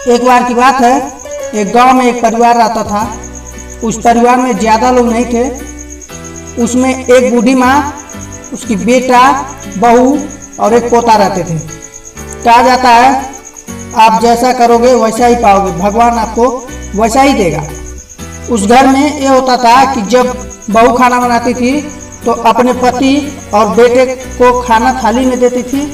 एक बार की बात है, एक गांव में एक परिवार रहता था। उस परिवार में ज़्यादा लोग नहीं थे। उसमें एक बूढ़ी माँ, उसकी बेटा, बहू और एक पोता रहते थे। कहा जाता है आप जैसा करोगे वैसा ही पाओगे, भगवान आपको वैसा ही देगा। उस घर में ये होता था कि जब बहू खाना बनाती थी तो अपने पति और बेटे को खाना थाली में देती थी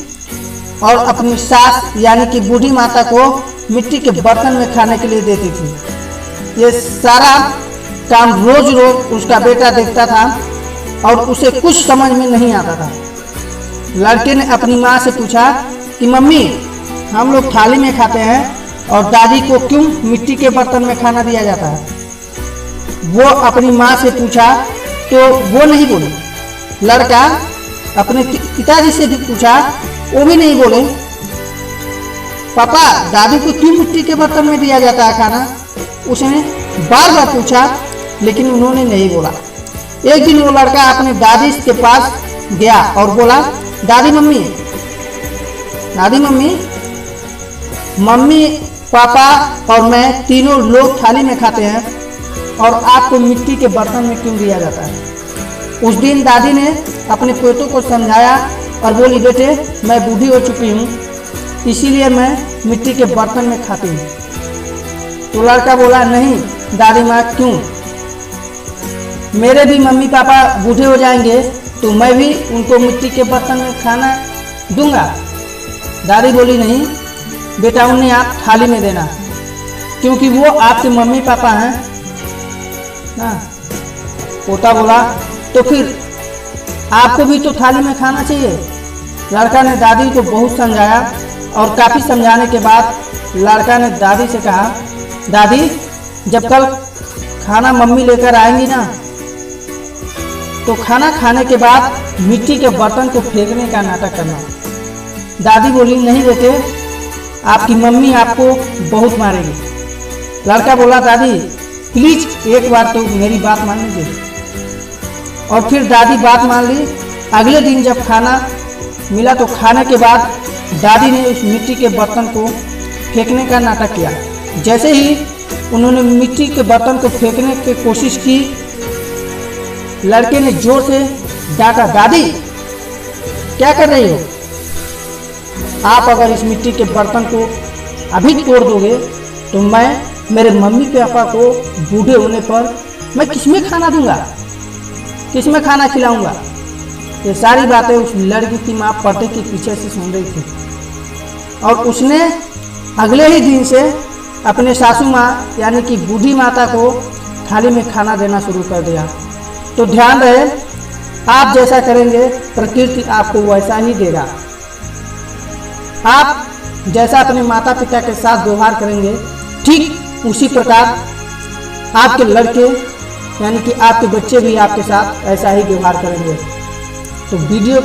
और अपनी सास यानी कि बूढ़ी माता को मिट्टी के बर्तन में खाने के लिए देती थी। ये सारा काम रोज रोज उसका बेटा देखता था और उसे कुछ समझ में नहीं आता था। लड़के ने अपनी माँ से पूछा कि मम्मी, हम लोग थाली में खाते हैं और दादी को क्यों मिट्टी के बर्तन में खाना दिया जाता है? वो अपनी माँ से पूछा तो वो नहीं बोले। लड़का अपने पिताजी से भी पूछा, वो भी नहीं बोले। पापा, दादी को क्यों मिट्टी के बर्तन में दिया जाता है खाना? उसने बार बार पूछा लेकिन उन्होंने नहीं बोला। एक दिन वो लड़का अपने दादी के पास गया और बोला, दादी मम्मी, मम्मी पापा और मैं तीनों लोग थाली में खाते हैं और आपको मिट्टी के बर्तन में क्यों दिया जाता है? उस दिन दादी ने अपने पोतों को समझाया और बोली, बेटे मैं बूढ़ी हो चुकी हूँ, इसीलिए मैं मिट्टी के बर्तन में खाती हूँ। तो लड़का बोला, नहीं दादी माँ, क्यों? मेरे भी मम्मी पापा बूढ़े हो जाएंगे तो मैं भी उनको मिट्टी के बर्तन में खाना दूंगा। दादी बोली, नहीं बेटा, उन्हें आप थाली में देना क्योंकि वो आपके मम्मी पापा हैं ना। पोता बोला, तो फिर आपको भी तो थाली में खाना चाहिए। लड़का ने दादी को बहुत समझाया और काफ़ी समझाने के बाद लड़का ने दादी से कहा, दादी जब कल खाना मम्मी लेकर आएंगी ना तो खाना खाने के बाद मिट्टी के बर्तन को फेंकने का नाटक करना। दादी बोली, नहीं बेटे, आपकी मम्मी आपको बहुत मारेगी। लड़का बोला, दादी प्लीज एक बार तो मेरी बात मान लीजिए। और फिर दादी बात मान ली। अगले दिन जब खाना मिला तो खाने के बाद दादी ने उस मिट्टी के बर्तन को फेंकने का नाटक किया। जैसे ही उन्होंने मिट्टी के बर्तन को फेंकने की कोशिश की, लड़के ने जोर से डांटा, दादी क्या कर रही हो? आप अगर इस मिट्टी के बर्तन को अभी तोड़ दोगे तो मैं मेरे मम्मी पापा को बूढ़े होने पर मैं किसमें खाना दूंगा, किसमें खाना खिलाऊंगा? ये सारी बातें उस लड़की की माँ पर्दे के पीछे से सुन रही थी और उसने अगले ही दिन से अपने सासू माँ यानी कि बूढ़ी माता को थाली में खाना देना शुरू कर दिया। तो ध्यान रहे, आप जैसा करेंगे प्रकृति आपको वैसा ही देगा। आप जैसा अपने माता पिता के साथ व्यवहार करेंगे, ठीक उसी प्रकार आपके लड़के यानी कि आपके बच्चे भी आपके साथ ऐसा ही व्यवहार करेंगे। तो वीडियो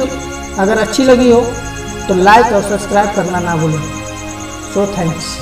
अगर अच्छी लगी हो तो लाइक और सब्सक्राइब करना ना भूलें। So thanks.